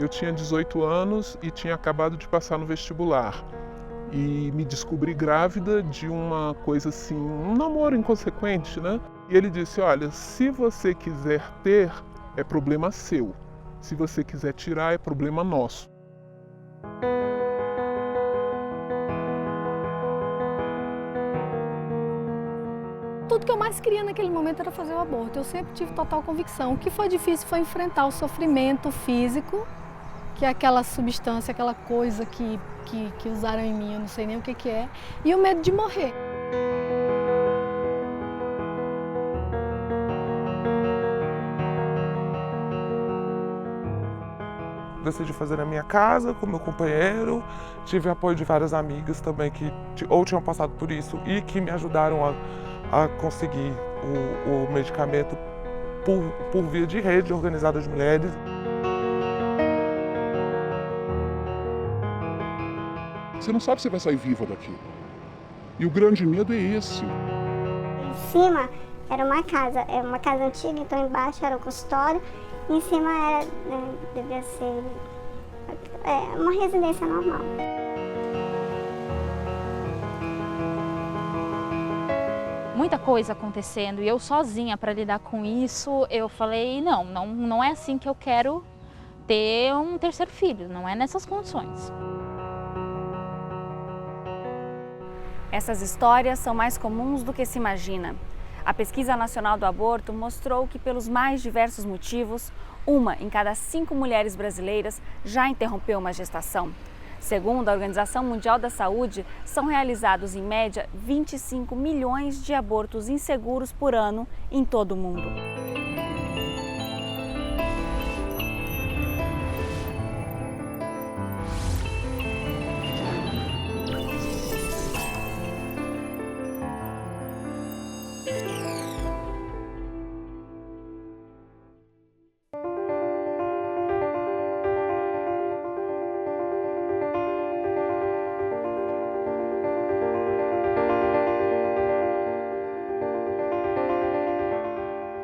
Eu tinha 18 anos e tinha acabado de passar no vestibular. E me descobri grávida de uma coisa assim, um namoro inconsequente, né? E ele disse, olha, se você quiser ter, é problema seu. Se você quiser tirar, é problema nosso. Tudo que eu mais queria naquele momento era fazer o aborto. Eu sempre tive total convicção. O que foi difícil foi enfrentar o sofrimento físico, que é aquela substância, aquela coisa que usaram em mim, eu não sei nem o que é, e o medo de morrer. Decidi fazer na minha casa, com meu companheiro. Tive apoio de várias amigas também que ou tinham passado por isso e que me ajudaram a conseguir o medicamento por via de rede organizada de mulheres. Você não sabe se vai sair viva daqui. E o grande medo é esse. Em cima era uma casa antiga, então embaixo era o consultório. Em cima era, devia ser uma residência normal. Muita coisa acontecendo e eu sozinha para lidar com isso, eu falei, não é assim que eu quero ter um terceiro filho, não é nessas condições. Essas histórias são mais comuns do que se imagina. A Pesquisa Nacional do Aborto mostrou que, pelos mais diversos motivos, 1 em cada 5 mulheres brasileiras já interrompeu uma gestação. Segundo a Organização Mundial da Saúde, são realizados em média 25 milhões de abortos inseguros por ano em todo o mundo.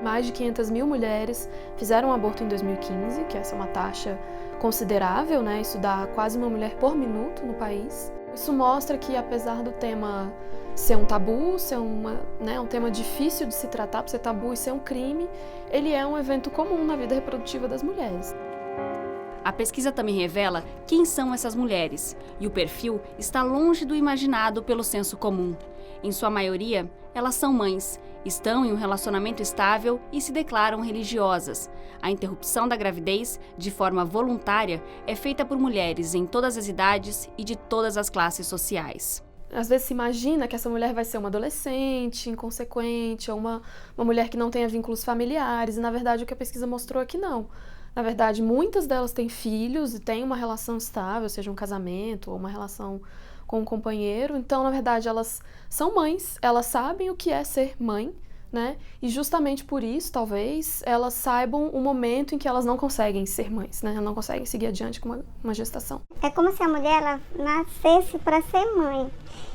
Mais de 500 mil mulheres fizeram um aborto em 2015, que essa é uma taxa considerável, né? Isso dá quase uma mulher por minuto no país. Isso mostra que, apesar do tema ser um tabu, ser um tema difícil de se tratar, por ser tabu e ser um crime, ele é um evento comum na vida reprodutiva das mulheres. A pesquisa também revela quem são essas mulheres, e o perfil está longe do imaginado pelo senso comum. Em sua maioria, elas são mães, estão em um relacionamento estável e se declaram religiosas. A interrupção da gravidez, de forma voluntária, é feita por mulheres em todas as idades e de todas as classes sociais. Às vezes se imagina que essa mulher vai ser uma adolescente, inconsequente, ou uma mulher que não tenha vínculos familiares, e na verdade o que a pesquisa mostrou é que não. Na verdade, muitas delas têm filhos e têm uma relação estável, seja um casamento ou uma relação com um companheiro. Então, na verdade, elas são mães, elas sabem o que é ser mãe, né? E justamente por isso, talvez, elas saibam o momento em que elas não conseguem ser mães, né? Não conseguem seguir adiante com uma gestação. É como se a mulher ela nascesse para ser mãe.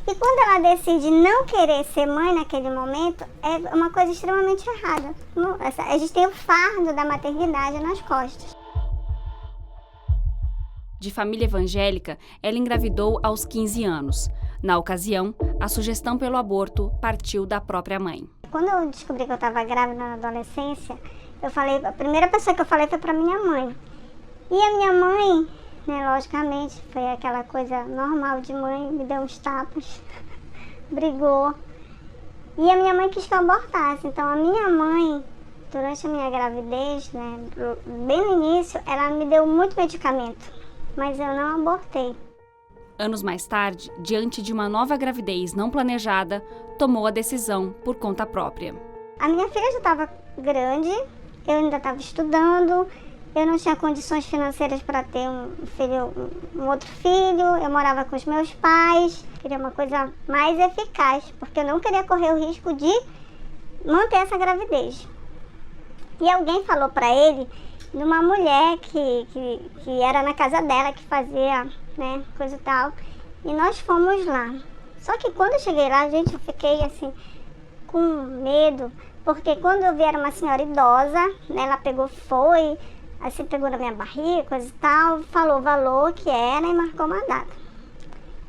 E quando ela decide não querer ser mãe naquele momento, é uma coisa extremamente errada. A gente tem o fardo da maternidade nas costas. De família evangélica, ela engravidou aos 15 anos. Na ocasião, a sugestão pelo aborto partiu da própria mãe. Quando eu descobri que eu estava grávida na adolescência, a primeira pessoa que eu falei foi para minha mãe. E a minha mãe, né, logicamente, foi aquela coisa normal de mãe, me deu uns tapas, brigou. E a minha mãe quis que eu abortasse. Então a minha mãe, durante a minha gravidez, né, bem no início, ela me deu muito medicamento, mas eu não abortei. Anos mais tarde, diante de uma nova gravidez não planejada, tomou a decisão por conta própria. A minha filha já estava grande, eu ainda estava estudando, eu não tinha condições financeiras para ter um outro filho, eu morava com os meus pais, queria uma coisa mais eficaz, porque eu não queria correr o risco de manter essa gravidez. E alguém falou para ele de uma mulher que era na casa dela, que fazia, né, coisa e tal, e nós fomos lá. Só que quando eu cheguei lá, gente, eu fiquei assim, com medo, porque quando eu vi era uma senhora idosa, né, ela assim pegou na minha barriga, coisa e tal, falou o valor que era e marcou uma data.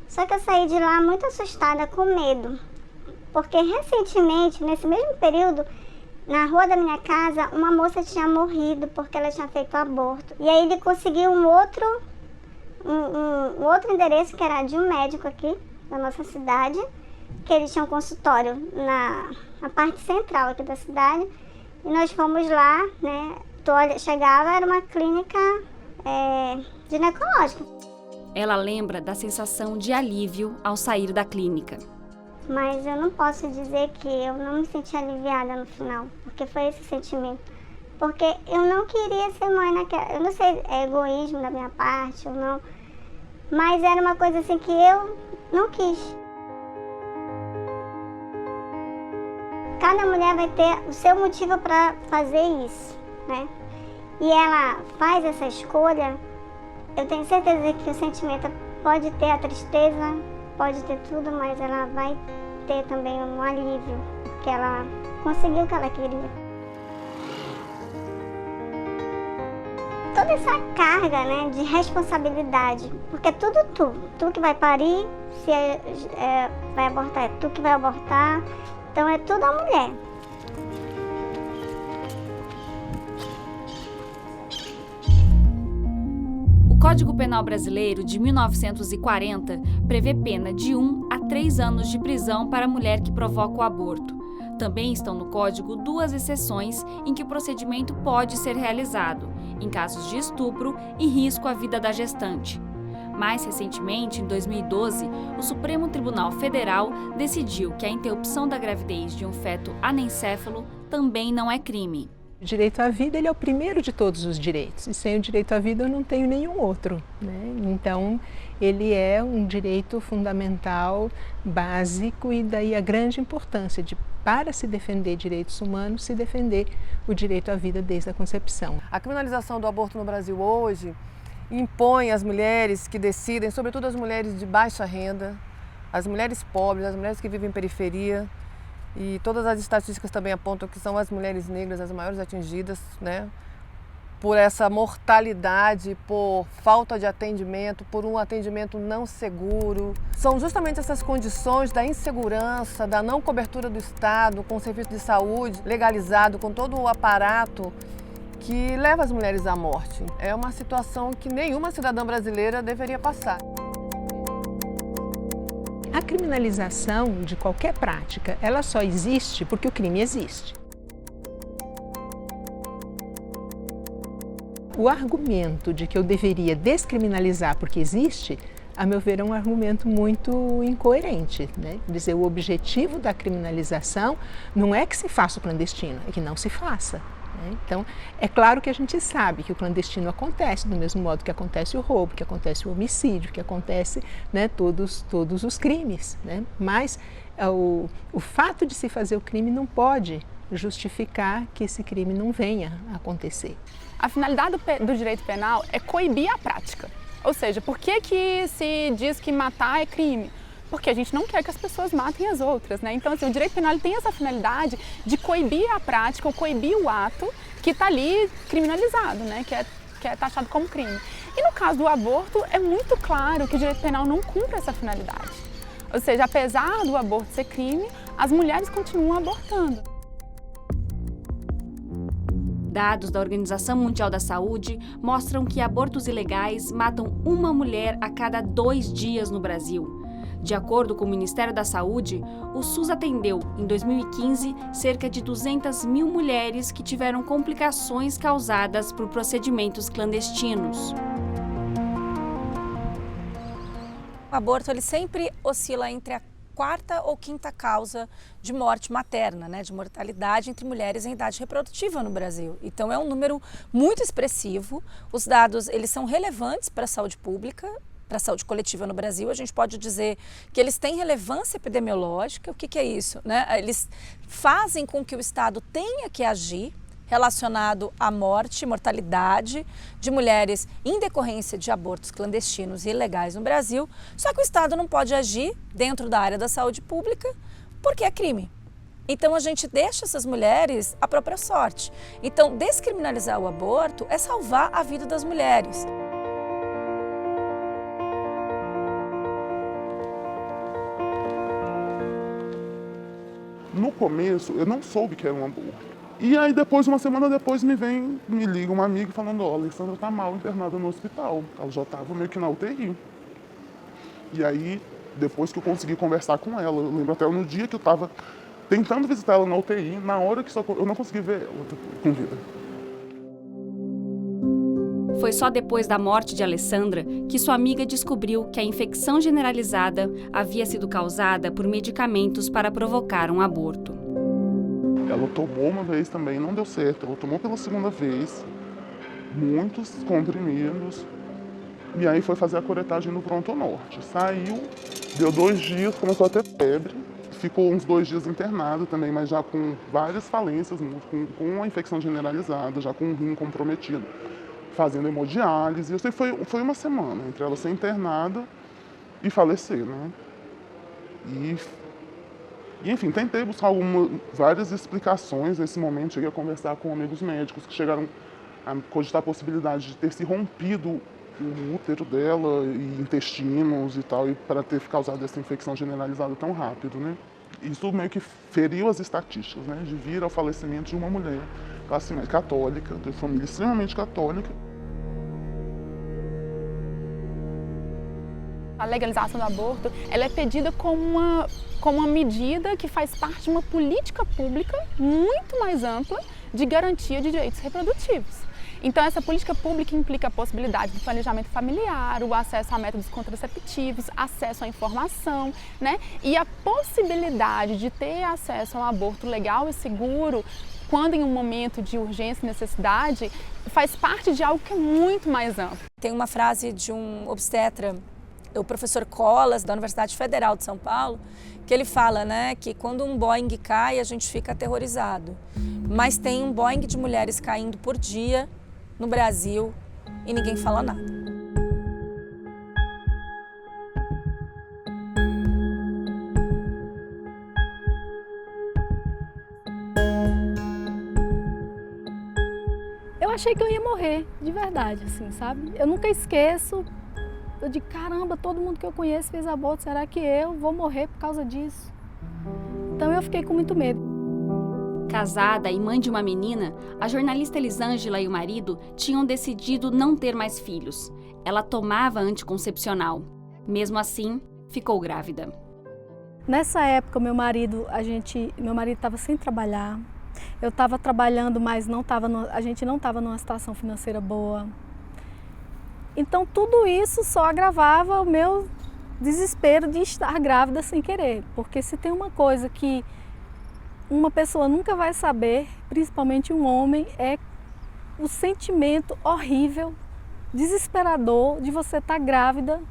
Só que eu saí de lá muito assustada, com medo, porque recentemente, nesse mesmo período, na rua da minha casa, uma moça tinha morrido porque ela tinha feito aborto. E aí ele conseguiu um outro endereço, que era de um médico aqui da nossa cidade, que ele tinha um consultório na parte central aqui da cidade. E nós fomos lá, né? Chegava, era uma clínica ginecológica. Ela lembra da sensação de alívio ao sair da clínica. Mas eu não posso dizer que eu não me senti aliviada no final, porque foi esse sentimento. Porque eu não queria ser mãe naquela... Eu não sei, é egoísmo da minha parte ou não, mas era uma coisa assim que eu não quis. Cada mulher vai ter o seu motivo para fazer isso, né? E ela faz essa escolha, eu tenho certeza que o sentimento pode ter a tristeza, pode ter tudo, mas ela vai ter também um alívio, porque ela conseguiu o que ela queria. Toda essa carga, né, de responsabilidade, porque é tudo tu que vai parir, se vai abortar, é tu que vai abortar, então é tudo a mulher. O Código Penal Brasileiro de 1940 prevê pena de 1 a 3 anos de prisão para a mulher que provoca o aborto. Também estão no Código 2 exceções em que o procedimento pode ser realizado, em casos de estupro e risco à vida da gestante. Mais recentemente, em 2012, o Supremo Tribunal Federal decidiu que a interrupção da gravidez de um feto anencéfalo também não é crime. O direito à vida ele é o primeiro de todos os direitos, e sem o direito à vida eu não tenho nenhum outro, né? Então, ele é um direito fundamental, básico, e daí a grande importância de, para se defender direitos humanos, se defender o direito à vida desde a concepção. A criminalização do aborto no Brasil hoje impõe às mulheres que decidem, sobretudo as mulheres de baixa renda, as mulheres pobres, as mulheres que vivem em periferia, e todas as estatísticas também apontam que são as mulheres negras as maiores atingidas, né, por essa mortalidade, por falta de atendimento, por um atendimento não seguro. São justamente essas condições da insegurança, da não cobertura do Estado, com o serviço de saúde legalizado, com todo o aparato, que leva as mulheres à morte. É uma situação que nenhuma cidadã brasileira deveria passar. A criminalização de qualquer prática, ela só existe porque o crime existe. O argumento de que eu deveria descriminalizar porque existe, a meu ver, é um argumento muito incoerente, né? Quer dizer, o objetivo da criminalização não é que se faça o clandestino, é que não se faça. Então, é claro que a gente sabe que o clandestino acontece, do mesmo modo que acontece o roubo, que acontece o homicídio, que acontece, né, todos os crimes, né? Mas o fato de se fazer o crime não pode justificar que esse crime não venha a acontecer. A finalidade do direito penal é coibir a prática. Ou seja, por que se diz que matar é crime? Porque a gente não quer que as pessoas matem as outras, né? Então, assim, o direito penal tem essa finalidade de coibir a prática ou coibir o ato que está ali criminalizado, né? Que é taxado como crime. E no caso do aborto, é muito claro que o direito penal não cumpre essa finalidade. Ou seja, apesar do aborto ser crime, as mulheres continuam abortando. Dados da Organização Mundial da Saúde mostram que abortos ilegais matam uma mulher a cada 2 dias no Brasil. De acordo com o Ministério da Saúde, o SUS atendeu, em 2015, cerca de 200 mil mulheres que tiveram complicações causadas por procedimentos clandestinos. O aborto ele sempre oscila entre a 4ª ou 5ª causa de morte materna, né, de mortalidade entre mulheres em idade reprodutiva no Brasil. Então é um número muito expressivo. Os dados eles são relevantes para a saúde pública, para a saúde coletiva no Brasil. A gente pode dizer que eles têm relevância epidemiológica. O que é isso, né? Eles fazem com que o Estado tenha que agir relacionado à morte e mortalidade de mulheres em decorrência de abortos clandestinos e ilegais no Brasil, só que o Estado não pode agir dentro da área da saúde pública porque é crime. Então a gente deixa essas mulheres à própria sorte. Então descriminalizar o aborto é salvar a vida das mulheres. No começo, eu não soube que era um aborto. E aí depois, uma semana depois, me liga uma amiga falando, ó, a Alessandra tá mal internada no hospital. Ela já tava meio que na UTI. E aí, depois que eu consegui conversar com ela, eu lembro até no dia que eu tava tentando visitar ela na UTI, na hora que eu não consegui ver ela com vida. Foi só depois da morte de Alessandra que sua amiga descobriu que a infecção generalizada havia sido causada por medicamentos para provocar um aborto. Ela tomou uma vez também, não deu certo. Ela tomou pela segunda vez, muitos comprimidos. E aí foi fazer a curetagem no Pronto Norte. Saiu, deu 2 dias, começou a ter febre. Ficou uns 2 dias internado também, mas já com várias falências, com a infecção generalizada, já com o rim comprometido, fazendo hemodiálise. Eu sei que foi uma semana entre ela ser internada e falecer, né? E enfim, tentei buscar várias explicações nesse momento. Cheguei a conversar com amigos médicos que chegaram a cogitar a possibilidade de ter se rompido o útero dela e intestinos e tal, e para ter causado essa infecção generalizada tão rápido, né? Isso meio que feriu as estatísticas, né? De vir ao falecimento de uma mulher classe média católica, de família extremamente católica. A legalização do aborto, ela é pedida como uma medida que faz parte de uma política pública muito mais ampla de garantia de direitos reprodutivos. Então, essa política pública implica a possibilidade do planejamento familiar, o acesso a métodos contraceptivos, acesso à informação, né? E a possibilidade de ter acesso a um aborto legal e seguro, quando em um momento de urgência e necessidade, faz parte de algo que é muito mais amplo. Tem uma frase de um obstetra, o professor Colas, da Universidade Federal de São Paulo, que ele fala, né, que quando um Boeing cai, a gente fica aterrorizado. Mas tem um Boeing de mulheres caindo por dia no Brasil e ninguém fala nada. Eu achei que eu ia morrer, de verdade, assim, sabe? Eu nunca esqueço. Eu digo, caramba, todo mundo que eu conheço fez aborto, será que eu vou morrer por causa disso? Então eu fiquei com muito medo. Casada e mãe de uma menina, a jornalista Elisângela e o marido tinham decidido não ter mais filhos. Ela tomava anticoncepcional. Mesmo assim, ficou grávida. Nessa época, meu marido estava sem trabalhar. Eu estava trabalhando, mas a gente não estava numa situação financeira boa. Então, tudo isso só agravava o meu desespero de estar grávida sem querer. Porque se tem uma coisa que uma pessoa nunca vai saber, principalmente um homem, é o sentimento horrível, desesperador de você estar grávida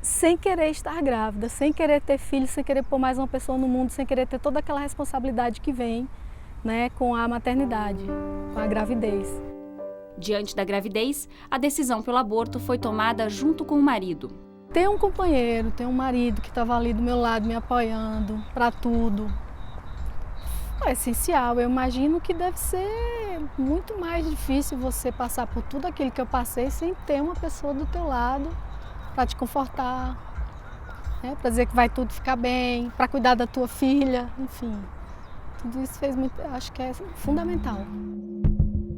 sem querer estar grávida, sem querer ter filho, sem querer pôr mais uma pessoa no mundo, sem querer ter toda aquela responsabilidade que vem, né, com a maternidade, com a gravidez. Diante da gravidez, a decisão pelo aborto foi tomada junto com o marido. Ter um companheiro, ter um marido que estava ali do meu lado me apoiando para tudo, é essencial. Eu imagino que deve ser muito mais difícil você passar por tudo aquilo que eu passei sem ter uma pessoa do teu lado para te confortar, né? Para dizer que vai tudo ficar bem, para cuidar da tua filha, enfim. Tudo isso fez muito, acho que é fundamental.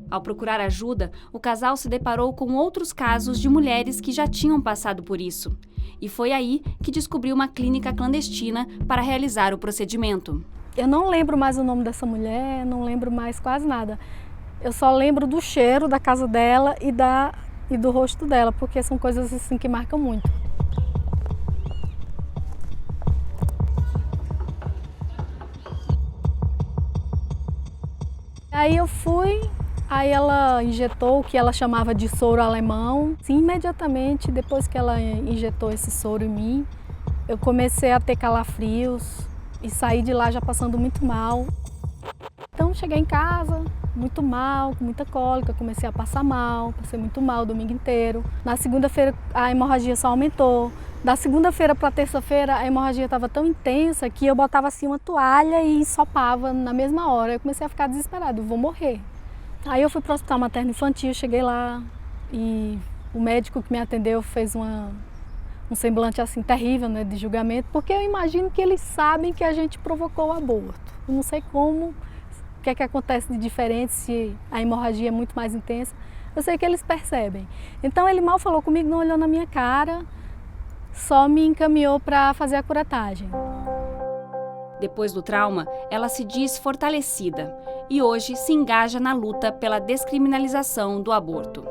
Ao procurar ajuda, o casal se deparou com outros casos de mulheres que já tinham passado por isso. E foi aí que descobriu uma clínica clandestina para realizar o procedimento. Eu não lembro mais o nome dessa mulher, não lembro mais quase nada. Eu só lembro do cheiro da casa dela e do rosto dela, porque são coisas assim que marcam muito. Aí eu fui, aí ela injetou o que ela chamava de soro alemão. Sim, imediatamente depois que ela injetou esse soro em mim, eu comecei a ter calafrios e saí de lá já passando muito mal. Então cheguei em casa muito mal, com muita cólica, comecei a passei muito mal o domingo inteiro. Na segunda-feira a hemorragia só aumentou. Da segunda-feira para terça-feira, a hemorragia estava tão intensa que eu botava assim uma toalha e ensopava na mesma hora. Eu comecei a ficar desesperada, eu vou morrer. Aí eu fui para o hospital materno-infantil, cheguei lá e o médico que me atendeu fez um semblante assim terrível, né, de julgamento, porque eu imagino que eles sabem que a gente provocou o aborto. Eu não sei como, o que é que acontece de diferente, se a hemorragia é muito mais intensa. Eu sei que eles percebem. Então ele mal falou comigo, não olhou na minha cara, só me encaminhou para fazer a curetagem. Depois do trauma, ela se diz fortalecida e hoje se engaja na luta pela descriminalização do aborto.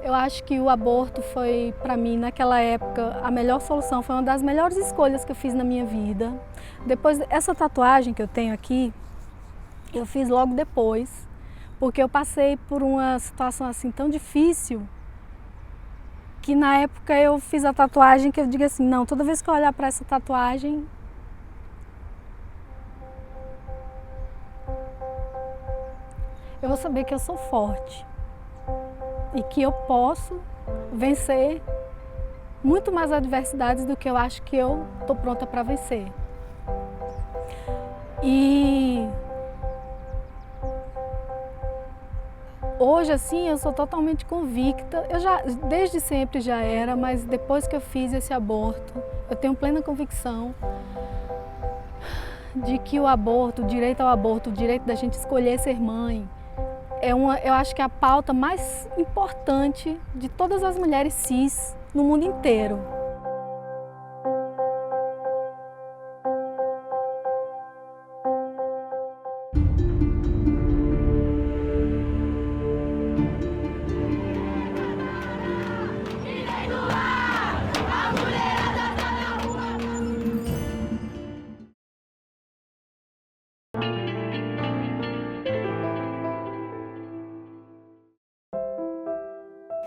Eu acho que o aborto foi, para mim, naquela época, a melhor solução, foi uma das melhores escolhas que eu fiz na minha vida. Depois, essa tatuagem que eu tenho aqui, eu fiz logo depois, porque eu passei por uma situação assim tão difícil, que na época eu fiz a tatuagem que eu digo assim, não, toda vez que eu olhar para essa tatuagem, eu vou saber que eu sou forte e que eu posso vencer muito mais adversidades do que eu acho que eu estou pronta para vencer. E hoje, assim, eu sou totalmente convicta, desde sempre já era, mas depois que eu fiz esse aborto, eu tenho plena convicção de que o aborto, o direito ao aborto, o direito da gente escolher ser mãe, eu acho que é a pauta mais importante de todas as mulheres cis no mundo inteiro.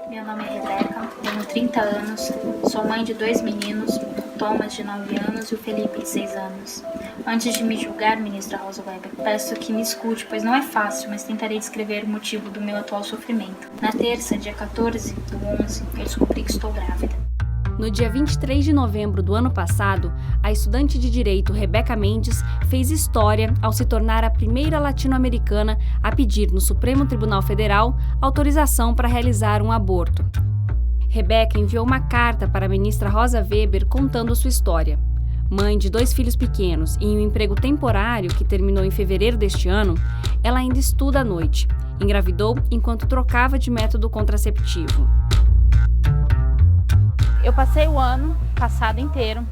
Meu nome é Rebeca, tenho 30 anos, sou mãe de 2 meninos, o Thomas, de 9 anos, e o Felipe, de 6 anos. Antes de me julgar, ministra Rosa Weber, peço que me escute, pois não é fácil, mas tentarei descrever o motivo do meu atual sofrimento. Na terça, dia 14 do 11, eu descobri que estou grávida. No dia 23 de novembro do ano passado, a estudante de Direito Rebeca Mendes fez história ao se tornar a primeira latino-americana a pedir no Supremo Tribunal Federal autorização para realizar um aborto. Rebeca enviou uma carta para a ministra Rosa Weber contando sua história. Mãe de 2 filhos pequenos e em um emprego temporário que terminou em fevereiro deste ano, ela ainda estuda à noite. Engravidou enquanto trocava de método contraceptivo. Eu passei o ano passado inteiro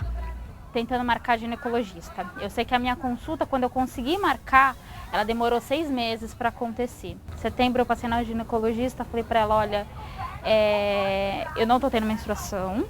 tentando marcar ginecologista. Eu sei que a minha consulta, quando eu consegui marcar, ela demorou 6 meses para acontecer. Em setembro eu passei na ginecologista, falei para ela, olha, eu não estou tendo menstruação,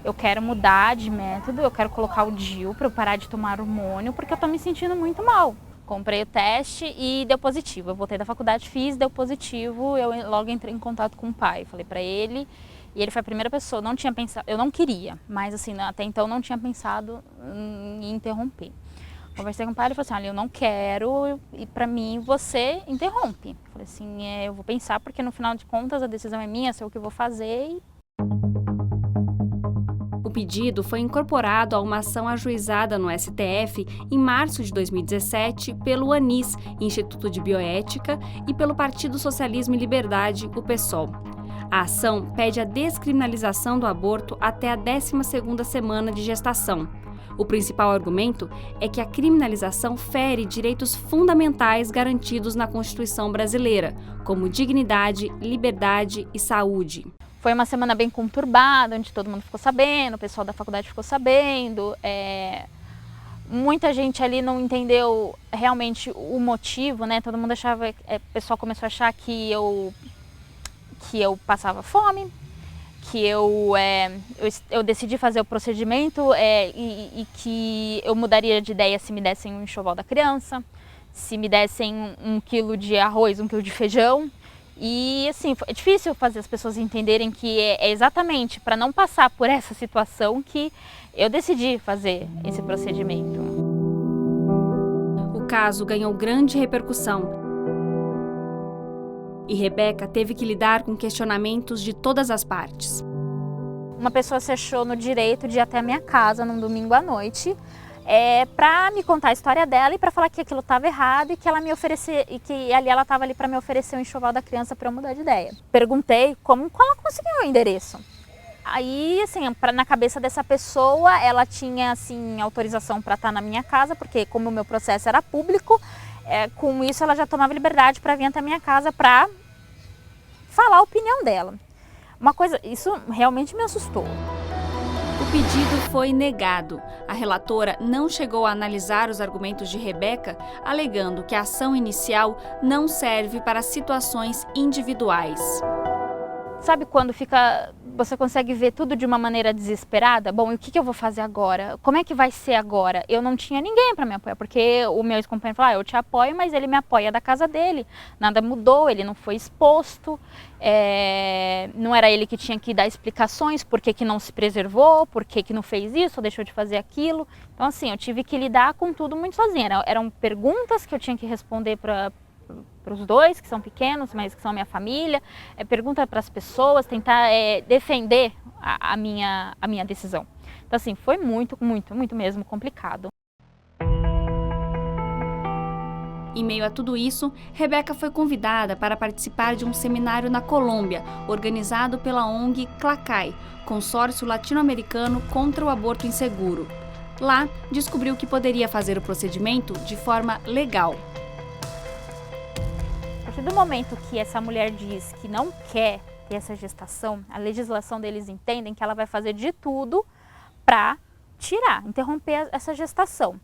eu quero mudar de método, eu quero colocar o DIU para eu parar de tomar hormônio, porque eu estou me sentindo muito mal. Comprei o teste e deu positivo. Eu voltei da faculdade, fiz, deu positivo, eu logo entrei em contato com o pai, falei para ele. E ele foi a primeira pessoa, não tinha pensado, eu não queria, mas assim, até então não tinha pensado em interromper. Conversei com o pai, ele falou assim, olha, eu não quero e para mim você interrompe. Eu falei assim, eu vou pensar porque no final de contas a decisão é minha, sei o que eu vou fazer. O pedido foi incorporado a uma ação ajuizada no STF em março de 2017 pelo ANIS, Instituto de Bioética, e pelo Partido Socialismo e Liberdade, o PSOL. A ação pede a descriminalização do aborto até a 12ª semana de gestação. O principal argumento é que a criminalização fere direitos fundamentais garantidos na Constituição brasileira, como dignidade, liberdade e saúde. Foi uma semana bem conturbada, onde todo mundo ficou sabendo, o pessoal da faculdade ficou sabendo. Muita gente ali não entendeu realmente o motivo, né? Todo mundo achava, o pessoal começou a achar que eu passava fome, que eu decidi fazer o procedimento e que eu mudaria de ideia se me dessem um enxoval da criança, se me dessem 1 quilo de arroz, 1 quilo de feijão. E assim, é difícil fazer as pessoas entenderem que é exatamente para não passar por essa situação que eu decidi fazer esse procedimento. O caso ganhou grande repercussão. E Rebeca teve que lidar com questionamentos de todas as partes. Uma pessoa se achou no direito de ir até a minha casa num domingo à noite para me contar a história dela e para falar que aquilo estava errado e que ela me oferecer e que ali ela estava ali para me oferecer o enxoval da criança para eu mudar de ideia. Perguntei como ela conseguiu o endereço. Aí, assim, na cabeça dessa pessoa, ela tinha assim autorização para estar na minha casa, porque como o meu processo era público, com isso ela já tomava liberdade para vir até a minha casa para falar a opinião dela. Isso realmente me assustou. O pedido foi negado. A relatora não chegou a analisar os argumentos de Rebeca, alegando que a ação inicial não serve para situações individuais. Sabe quando você consegue ver tudo de uma maneira desesperada? Bom, e o que eu vou fazer agora? Como é que vai ser agora? Eu não tinha ninguém para me apoiar, porque o meu ex-companheiro falou, eu te apoio, mas ele me apoia da casa dele. Nada mudou, ele não foi exposto, não era ele que tinha que dar explicações, por que não se preservou, por que não fez isso, ou deixou de fazer aquilo. Então, assim, eu tive que lidar com tudo muito sozinha. Eram perguntas que eu tinha que responder para os dois, que são pequenos, mas que são minha família, pergunta para as pessoas, tentar defender a minha decisão. Então, assim, foi muito, muito, muito mesmo complicado. Em meio a tudo isso, Rebeca foi convidada para participar de um seminário na Colômbia, organizado pela ONG CLACAI, Consórcio Latino-Americano contra o Aborto Inseguro. Lá, descobriu que poderia fazer o procedimento de forma legal. A partir do momento que essa mulher diz que não quer ter essa gestação, a legislação deles entendem que ela vai fazer de tudo para interromper essa gestação.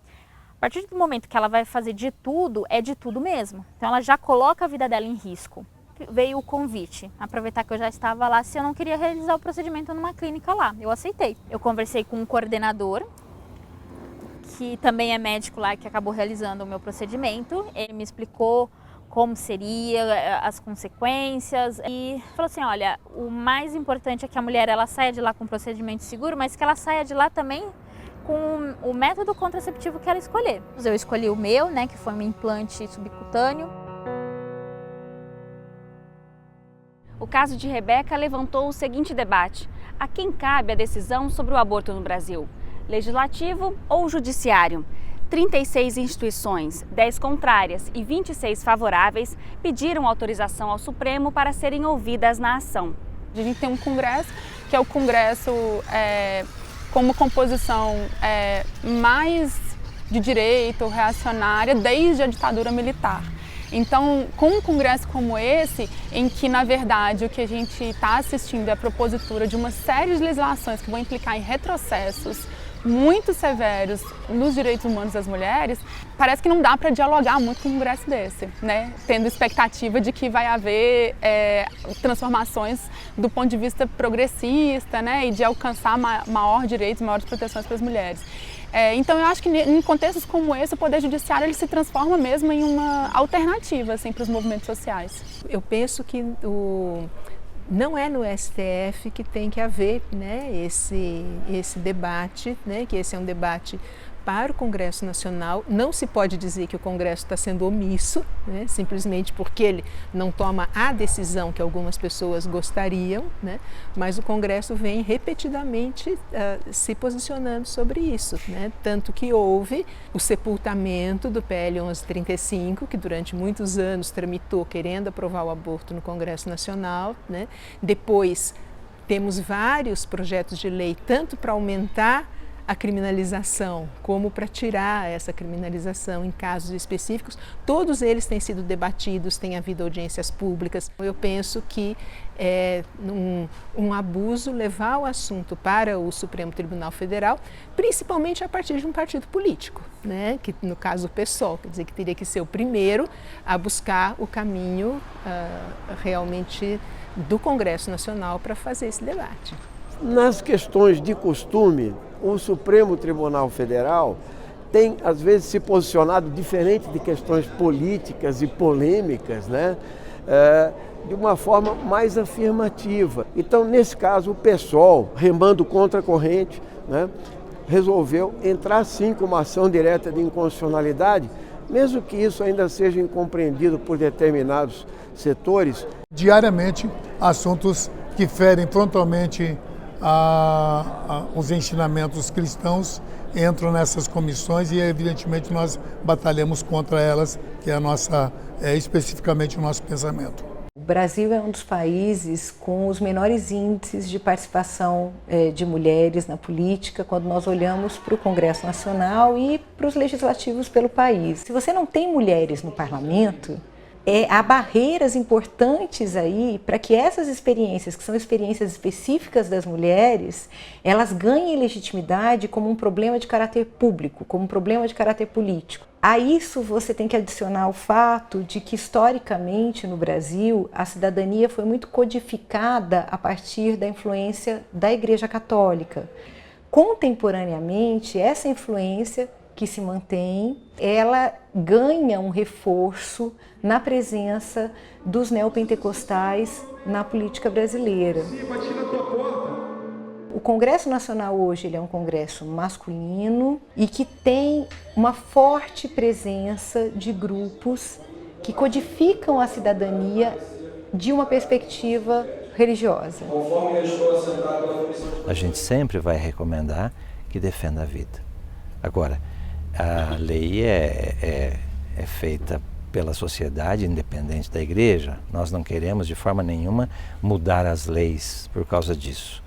A partir do momento que ela vai fazer de tudo, é de tudo mesmo. Então ela já coloca a vida dela em risco. Veio o convite, aproveitar que eu já estava lá, se eu não queria realizar o procedimento numa clínica lá. Eu aceitei. Eu conversei com um coordenador, que também é médico lá, que acabou realizando o meu procedimento. Ele me explicou como seria, as consequências e falou assim, olha, o mais importante é que a mulher ela saia de lá com um procedimento seguro, mas que ela saia de lá também com o método contraceptivo que ela escolher. Eu escolhi o meu, né, que foi um implante subcutâneo. O caso de Rebeca levantou o seguinte debate: a quem cabe a decisão sobre o aborto no Brasil? Legislativo ou judiciário? 36 instituições, 10 contrárias e 26 favoráveis pediram autorização ao Supremo para serem ouvidas na ação. A gente tem um Congresso, que é o Congresso com uma composição mais de direito, reacionária, desde a ditadura militar. Então, com um congresso como esse, em que, na verdade, o que a gente está assistindo é a propositura de uma série de legislações que vão implicar em retrocessos muito severos nos direitos humanos das mulheres, parece que não dá para dialogar muito com um congresso desse, né? Tendo expectativa de que vai haver transformações do ponto de vista progressista, né? E de alcançar maior direitos, maiores proteções para as mulheres. Então eu acho que em contextos como esse, o Poder Judiciário ele se transforma mesmo em uma alternativa assim, para os movimentos sociais. Eu penso que não é no STF que tem que haver, né, esse debate, né, que esse é um debate para o Congresso Nacional. Não se pode dizer que o Congresso está sendo omisso, né, simplesmente porque ele não toma a decisão que algumas pessoas gostariam, né, mas o Congresso vem repetidamente se posicionando sobre isso, né, tanto que houve o sepultamento do PL 1135, que durante muitos anos tramitou querendo aprovar o aborto no Congresso Nacional, né. Depois temos vários projetos de lei, tanto para aumentar a criminalização, como para tirar essa criminalização em casos específicos. Todos eles têm sido debatidos, tem havido audiências públicas. Eu penso que é um abuso levar o assunto para o Supremo Tribunal Federal, principalmente a partir de um partido político, né? Que no caso o PSOL, quer dizer que teria que ser o primeiro a buscar o caminho realmente do Congresso Nacional para fazer esse debate. Nas questões de costume, o Supremo Tribunal Federal tem, às vezes, se posicionado diferente de questões políticas e polêmicas, né? De uma forma mais afirmativa. Então, nesse caso, o PSOL, remando contra a corrente, né, resolveu entrar sim com uma ação direta de inconstitucionalidade, mesmo que isso ainda seja incompreendido por determinados setores. Diariamente, assuntos que ferem frontalmente os ensinamentos cristãos entram nessas comissões e, evidentemente, nós batalhamos contra elas, que é especificamente o nosso pensamento. O Brasil é um dos países com os menores índices de participação de mulheres na política quando nós olhamos para o Congresso Nacional e para os legislativos pelo país. Se você não tem mulheres no parlamento, há barreiras importantes aí para que essas experiências, que são experiências específicas das mulheres, elas ganhem legitimidade como um problema de caráter público, como um problema de caráter político. A isso você tem que adicionar o fato de que, historicamente, no Brasil, a cidadania foi muito codificada a partir da influência da Igreja Católica. Contemporaneamente, essa influência que se mantém, ela ganha um reforço na presença dos neopentecostais na política brasileira. O Congresso Nacional hoje ele é um congresso masculino e que tem uma forte presença de grupos que codificam a cidadania de uma perspectiva religiosa. A gente sempre vai recomendar que defenda a vida. Agora, a lei é feita pela sociedade, independente da igreja. Nós não queremos de forma nenhuma mudar as leis por causa disso.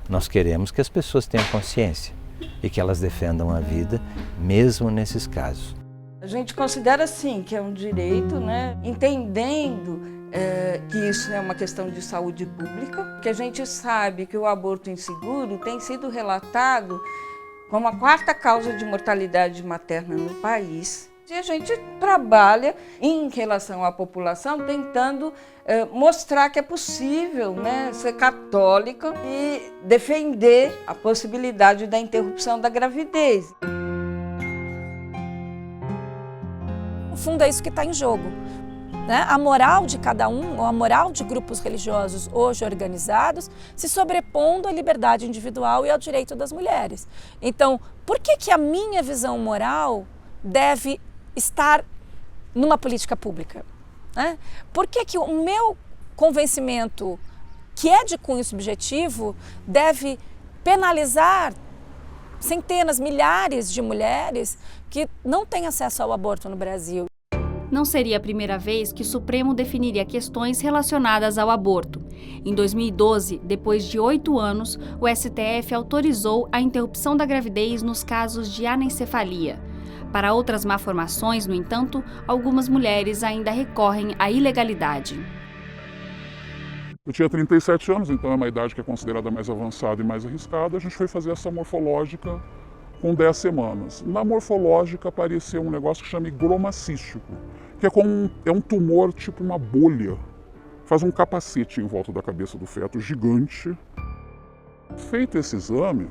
Nós queremos que as pessoas tenham consciência e que elas defendam a vida, mesmo nesses casos. A gente considera, sim, que é um direito, né? Entendendo que isso é uma questão de saúde pública, que a gente sabe que o aborto inseguro tem sido relatado como a 4ª causa de mortalidade materna no país. E a gente trabalha em relação à população tentando mostrar que é possível, né, ser católica e defender a possibilidade da interrupção da gravidez. No fundo é isso que está em jogo, né? A moral de cada um, ou a moral de grupos religiosos hoje organizados, se sobrepondo à liberdade individual e ao direito das mulheres. Então, por que a minha visão moral deve estar numa política pública? Né? Por que o meu convencimento, que é de cunho subjetivo, deve penalizar centenas, milhares de mulheres que não têm acesso ao aborto no Brasil? Não seria a primeira vez que o Supremo definiria questões relacionadas ao aborto. Em 2012, depois de 8 anos, o STF autorizou a interrupção da gravidez nos casos de anencefalia. Para outras malformações, no entanto, algumas mulheres ainda recorrem à ilegalidade. Eu tinha 37 anos, então é uma idade que é considerada mais avançada e mais arriscada. A gente foi fazer essa morfológica com 10 semanas. Na morfológica apareceu um negócio que chama higroma cístico, que é um tumor tipo uma bolha. Faz um capacete em volta da cabeça do feto gigante. Feito esse exame,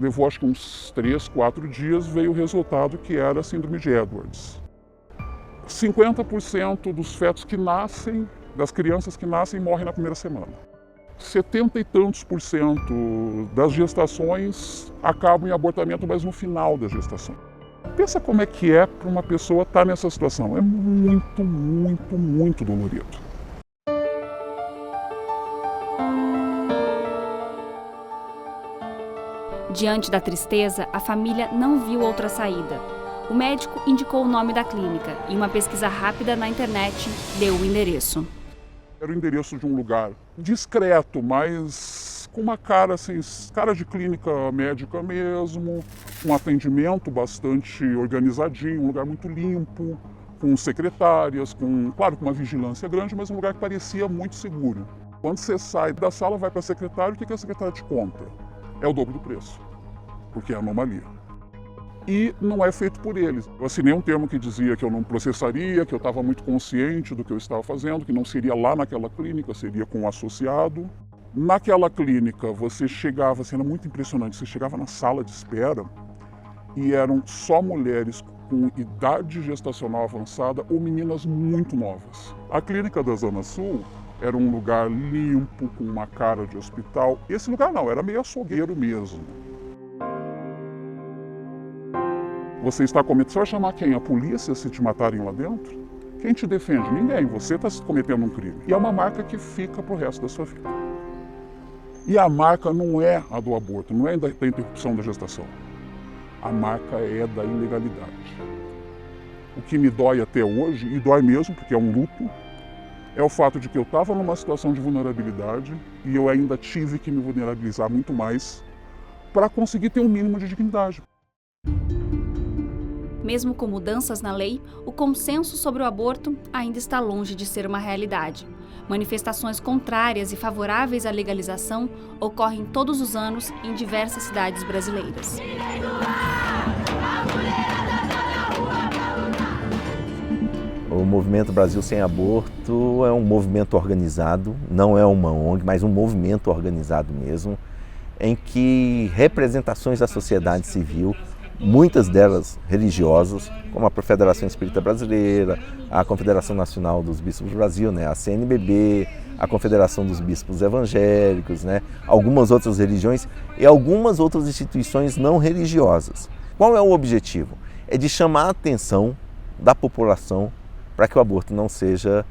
levou acho que uns 3, 4 dias, veio o resultado que era a síndrome de Edwards. 50% dos fetos que nascem, das crianças que nascem, morrem na primeira semana. 70 e tantos % das gestações acabam em abortamento, mas no final da gestação. Pensa como é que é para uma pessoa estar nessa situação. É muito, muito, muito dolorido. Diante da tristeza, a família não viu outra saída. O médico indicou o nome da clínica e uma pesquisa rápida na internet deu o endereço. Era o endereço de um lugar discreto, mas com uma cara assim, cara de clínica médica mesmo, um atendimento bastante organizadinho, um lugar muito limpo, com secretárias, claro, com uma vigilância grande, mas um lugar que parecia muito seguro. Quando você sai da sala, vai para a secretária, o que a secretária te conta? É o dobro do preço, porque é anomalia. E não é feito por eles. Eu assinei um termo que dizia que eu não processaria, que eu estava muito consciente do que eu estava fazendo, que não seria lá naquela clínica, seria com um associado. Naquela clínica, você chegava, assim, era muito impressionante, você chegava na sala de espera e eram só mulheres com idade gestacional avançada ou meninas muito novas. A clínica da Zona Sul era um lugar limpo, com uma cara de hospital. Esse lugar não, era meio açougueiro mesmo. Você está cometendo... Você vai chamar quem? A polícia se te matarem lá dentro? Quem te defende? Ninguém. Você está cometendo um crime. E é uma marca que fica pro resto da sua vida. E a marca não é a do aborto, não é da interrupção da gestação. A marca é da ilegalidade. O que me dói até hoje, e dói mesmo, porque é um luto, é o fato de que eu estava numa situação de vulnerabilidade e eu ainda tive que me vulnerabilizar muito mais para conseguir ter um mínimo de dignidade. Mesmo com mudanças na lei, o consenso sobre o aborto ainda está longe de ser uma realidade. Manifestações contrárias e favoráveis à legalização ocorrem todos os anos em diversas cidades brasileiras. O Movimento Brasil Sem Aborto é um movimento organizado, não é uma ONG, mas um movimento organizado mesmo, em que representações da sociedade civil, muitas delas religiosas, como a Federação Espírita Brasileira, a Confederação Nacional dos Bispos do Brasil, né, a CNBB, a Confederação dos Bispos Evangélicos, né, algumas outras religiões e algumas outras instituições não religiosas. Qual é o objetivo? É de chamar a atenção da população para que o aborto não seja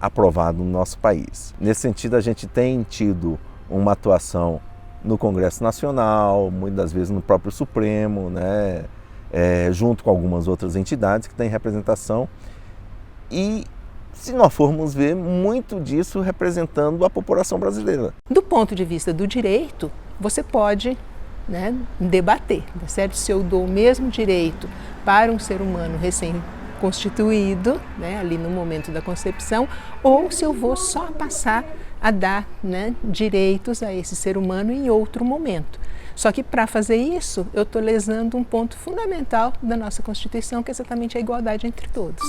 aprovado no nosso país. Nesse sentido, a gente tem tido uma atuação no Congresso Nacional, muitas vezes no próprio Supremo, né, junto com algumas outras entidades que têm representação. E, se nós formos ver, muito disso representando a população brasileira. Do ponto de vista do direito, você pode, né, debater, certo? Se eu dou o mesmo direito para um ser humano recém-constituído, né, ali no momento da concepção, ou se eu vou só passar a dar, né, direitos a esse ser humano em outro momento. Só que para fazer isso, eu estou lesando um ponto fundamental da nossa Constituição, que é exatamente a igualdade entre todos.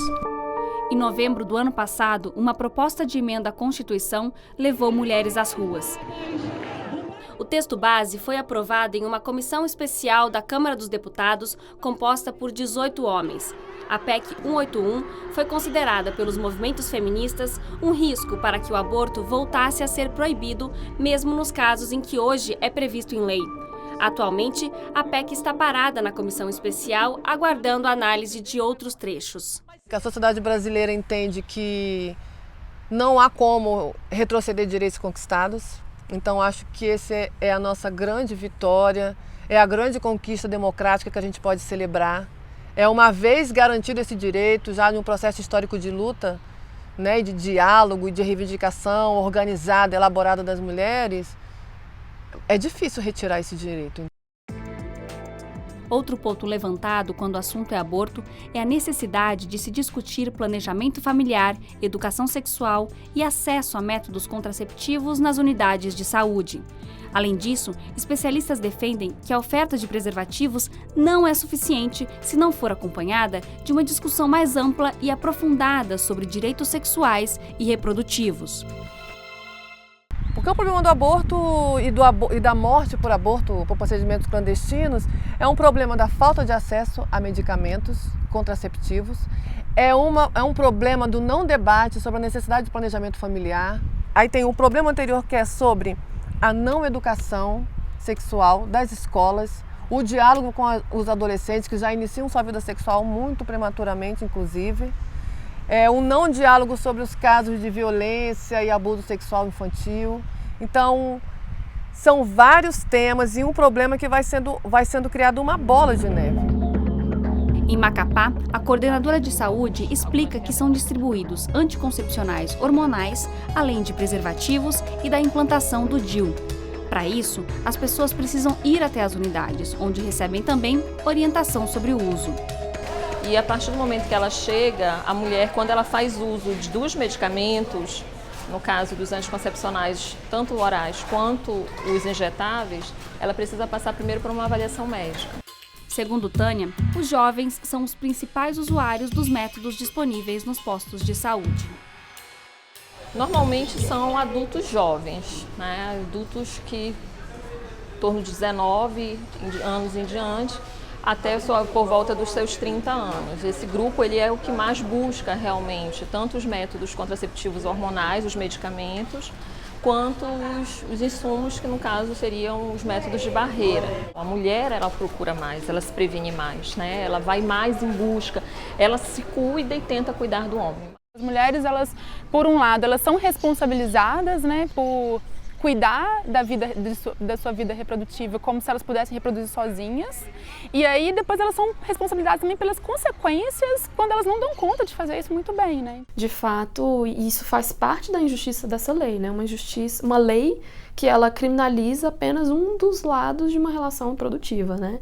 Em novembro do ano passado, uma proposta de emenda à Constituição levou mulheres às ruas. O texto base foi aprovado em uma comissão especial da Câmara dos Deputados, composta por 18 homens. A PEC 181 foi considerada pelos movimentos feministas um risco para que o aborto voltasse a ser proibido, mesmo nos casos em que hoje é previsto em lei. Atualmente, a PEC está parada na comissão especial, aguardando a análise de outros trechos. A sociedade brasileira entende que não há como retroceder direitos conquistados. Então, acho que essa é a nossa grande vitória, é a grande conquista democrática que a gente pode celebrar. É uma vez garantido esse direito, já num processo histórico de luta, né, de diálogo e de reivindicação organizada, elaborada das mulheres, é difícil retirar esse direito. Outro ponto levantado quando o assunto é aborto é a necessidade de se discutir planejamento familiar, educação sexual e acesso a métodos contraceptivos nas unidades de saúde. Além disso, especialistas defendem que a oferta de preservativos não é suficiente se não for acompanhada de uma discussão mais ampla e aprofundada sobre direitos sexuais e reprodutivos. Porque o problema do aborto e da morte por aborto, por procedimentos clandestinos, é um problema da falta de acesso a medicamentos contraceptivos, é um problema do não debate sobre a necessidade de planejamento familiar. Aí tem o problema anterior, que é sobre a não educação sexual das escolas, o diálogo com os adolescentes que já iniciam sua vida sexual muito prematuramente, inclusive. O não diálogo sobre os casos de violência e abuso sexual infantil. Então, são vários temas e um problema que vai sendo criado uma bola de neve. Em Macapá, a coordenadora de saúde explica que são distribuídos anticoncepcionais hormonais, além de preservativos e da implantação do DIU. Para isso, as pessoas precisam ir até as unidades, onde recebem também orientação sobre o uso. E a partir do momento que ela chega, a mulher, quando ela faz uso dos medicamentos, no caso dos anticoncepcionais, tanto orais quanto os injetáveis, ela precisa passar primeiro por uma avaliação médica. Segundo Tânia, os jovens são os principais usuários dos métodos disponíveis nos postos de saúde. Normalmente são adultos jovens, né? Adultos que em torno de 19 anos em diante, até por volta dos seus 30 anos. Esse grupo ele é o que mais busca realmente, tanto os métodos contraceptivos hormonais, os medicamentos, quanto os insumos, que no caso seriam os métodos de barreira. A mulher, ela procura mais, ela se previne mais, né? Ela vai mais em busca, ela se cuida e tenta cuidar do homem. As mulheres, elas, por um lado, elas são responsabilizadas, né, por cuidar da sua vida reprodutiva como se elas pudessem reproduzir sozinhas. E aí depois elas são responsabilizadas também pelas consequências quando elas não dão conta de fazer isso muito bem, né? De fato, isso faz parte da injustiça dessa lei, né? Uma lei que ela criminaliza apenas um dos lados de uma relação produtiva, né?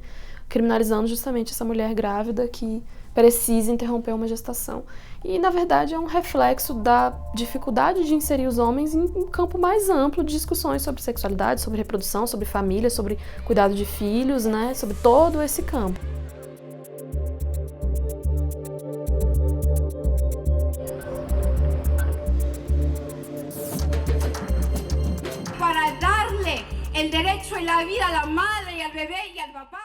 Criminalizando justamente essa mulher grávida que precisa interromper uma gestação. E, na verdade, é um reflexo da dificuldade de inserir os homens em um campo mais amplo de discussões sobre sexualidade, sobre reprodução, sobre família, sobre cuidado de filhos, né? Sobre todo esse campo. Para darle el derecho y la vida a la madre y al bebé y al papá.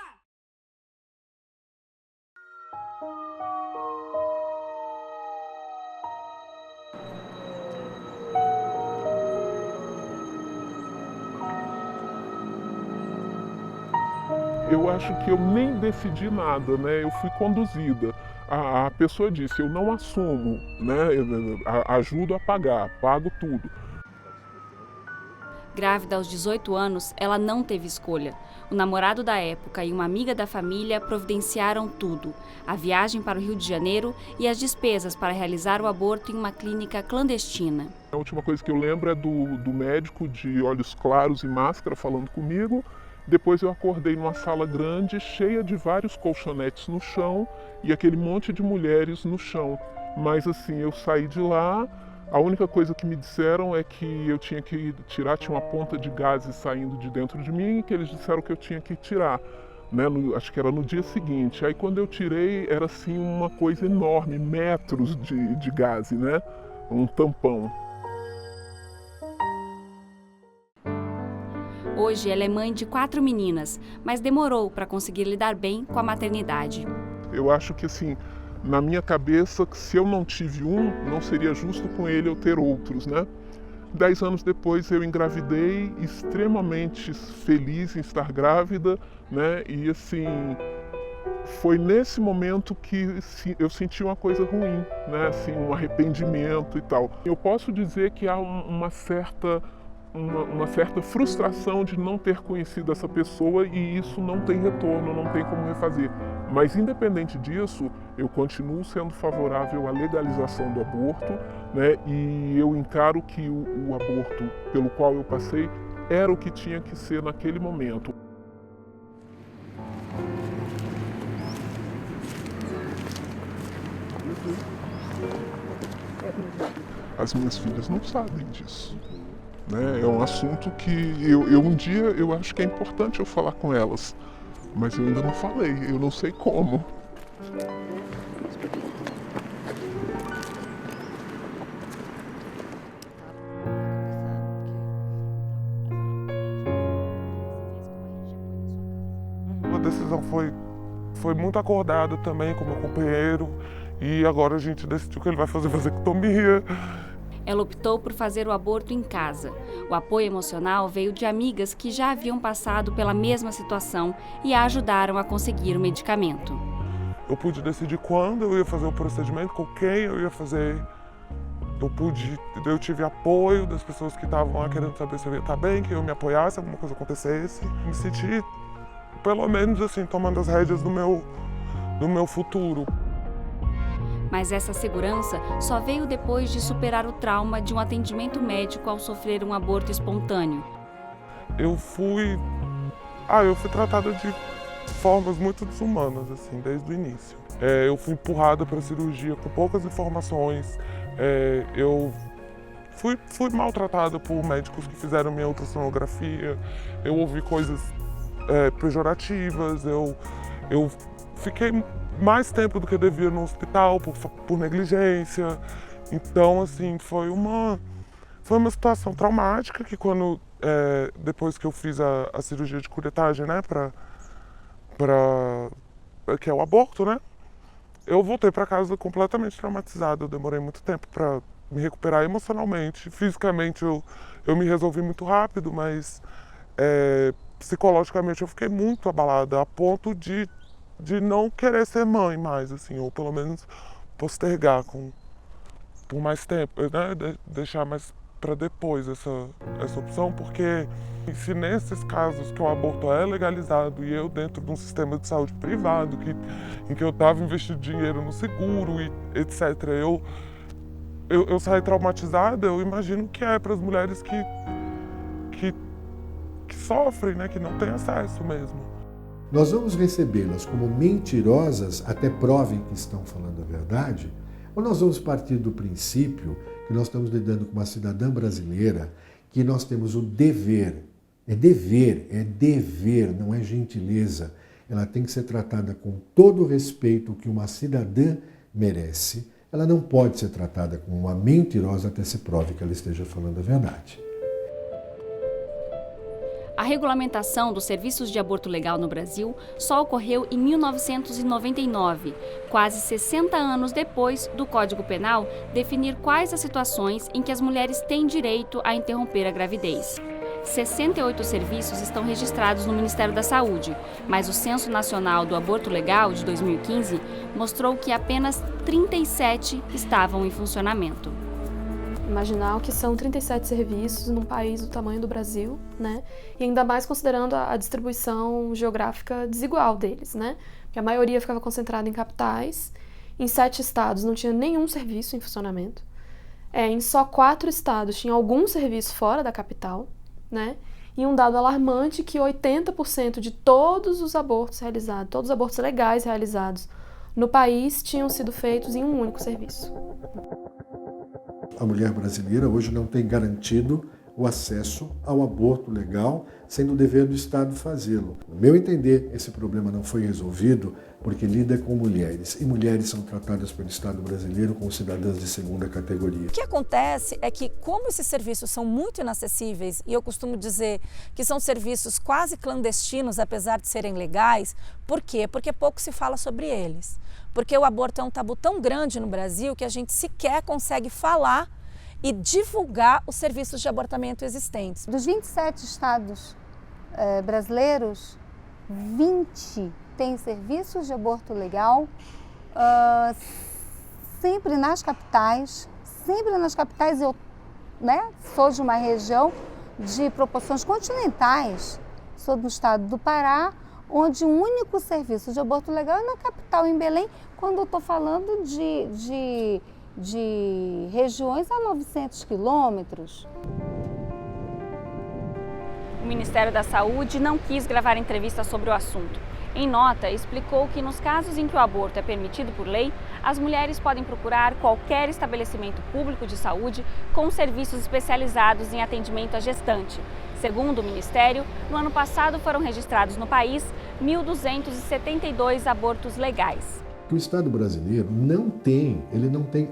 Eu acho que eu nem decidi nada, né? Eu fui conduzida. A pessoa disse, eu não assumo, né? Ajudo a pagar, pago tudo. Grávida aos 18 anos, ela não teve escolha. O namorado da época e uma amiga da família providenciaram tudo. A viagem para o Rio de Janeiro e as despesas para realizar o aborto em uma clínica clandestina. A última coisa que eu lembro é do médico de olhos claros e máscara falando comigo. Depois eu acordei numa sala grande, cheia de vários colchonetes no chão e aquele monte de mulheres no chão. Mas assim, eu saí de lá, a única coisa que me disseram é que eu tinha que tirar, tinha uma ponta de gases saindo de dentro de mim, que eles disseram que eu tinha que tirar, né? Acho que era no dia seguinte. Aí quando eu tirei, era assim uma coisa enorme, metros de gás, né? Um tampão. Hoje ela é mãe de 4 meninas, mas demorou para conseguir lidar bem com a maternidade. Eu acho que assim, na minha cabeça, se eu não tive um, não seria justo com ele eu ter outros, né? 10 anos depois eu engravidei, extremamente feliz em estar grávida, né? E assim, foi nesse momento que eu senti uma coisa ruim, né? Assim, um arrependimento e tal. Eu posso dizer que há uma certa frustração de não ter conhecido essa pessoa e isso não tem retorno, não tem como refazer. Mas independente disso, eu continuo sendo favorável à legalização do aborto, né? E eu encaro que o aborto pelo qual eu passei era o que tinha que ser naquele momento. As minhas filhas não sabem disso. Né? É um assunto que um dia eu acho que é importante eu falar com elas, mas eu ainda não falei, eu não sei como. A decisão foi muito acordada também com o meu companheiro e agora a gente decidiu que ele vai fazer vasectomia. Ela optou por fazer o aborto em casa. O apoio emocional veio de amigas que já haviam passado pela mesma situação e a ajudaram a conseguir o medicamento. Eu pude decidir quando eu ia fazer o procedimento, com quem eu ia fazer. Eu tive apoio das pessoas que estavam lá querendo saber se eu ia estar bem, que eu me apoiasse, se alguma coisa acontecesse. Me senti, pelo menos assim, tomando as rédeas do meu futuro. Mas essa segurança só veio depois de superar o trauma de um atendimento médico ao sofrer um aborto espontâneo. Eu fui tratada de formas muito desumanas, assim, desde o início. Eu fui empurrada para a cirurgia com poucas informações. Eu fui maltratada por médicos que fizeram minha ultrassonografia. Eu ouvi coisas pejorativas. Eu fiquei mais tempo do que eu devia no hospital por negligência. Então, assim, foi uma situação traumática que depois que eu fiz a cirurgia de curetagem, né, que é o aborto, né, eu voltei para casa completamente traumatizada. Eu demorei muito tempo para me recuperar emocionalmente. Fisicamente eu me resolvi muito rápido, mas psicologicamente eu fiquei muito abalada a ponto de não querer ser mãe mais, assim, ou pelo menos postergar por mais tempo, né? Deixar mais para depois essa opção, porque se nesses casos que o aborto é legalizado e eu dentro de um sistema de saúde privado, em que eu estava investindo dinheiro no seguro e etc., eu saí traumatizada, eu imagino que é para as mulheres que sofrem, né, que não têm acesso mesmo. Nós vamos recebê-las como mentirosas até provem que estão falando a verdade, ou nós vamos partir do princípio que nós estamos lidando com uma cidadã brasileira, que nós temos o dever, não é gentileza. Ela tem que ser tratada com todo o respeito que uma cidadã merece. Ela não pode ser tratada como uma mentirosa até se prove que ela esteja falando a verdade. A regulamentação dos serviços de aborto legal no Brasil só ocorreu em 1999, quase 60 anos depois do Código Penal definir quais as situações em que as mulheres têm direito a interromper a gravidez. 68 serviços estão registrados no Ministério da Saúde, mas o Censo Nacional do Aborto Legal, de 2015, mostrou que apenas 37 estavam em funcionamento. Imaginar o que são 37 serviços num país do tamanho do Brasil, né? E ainda mais considerando a distribuição geográfica desigual deles, né? Porque a maioria ficava concentrada em capitais, em 7 estados não tinha nenhum serviço em funcionamento, em só 4 estados tinha algum serviço fora da capital, né? E um dado alarmante que 80% de todos os abortos realizados, todos os abortos legais realizados no país tinham sido feitos em um único serviço. A mulher brasileira hoje não tem garantido o acesso ao aborto legal, sendo o dever do Estado fazê-lo. No meu entender, esse problema não foi resolvido porque lida com mulheres, e mulheres são tratadas pelo Estado brasileiro como cidadãs de segunda categoria. O que acontece é que, como esses serviços são muito inacessíveis, e eu costumo dizer que são serviços quase clandestinos, apesar de serem legais, por quê? Porque pouco se fala sobre eles. Porque o aborto é um tabu tão grande no Brasil que a gente sequer consegue falar e divulgar os serviços de abortamento existentes. Dos 27 estados brasileiros, 20 têm serviços de aborto legal, sempre nas capitais. Eu sou de uma região de proporções continentais, sou do estado do Pará, onde o único serviço de aborto legal é na capital, em Belém, quando eu estou falando de regiões a 900 quilômetros. O Ministério da Saúde não quis gravar entrevista sobre o assunto. Em nota, explicou que nos casos em que o aborto é permitido por lei, as mulheres podem procurar qualquer estabelecimento público de saúde com serviços especializados em atendimento à gestante. Segundo o Ministério, no ano passado foram registrados no país 1.272 abortos legais. O Estado brasileiro não tem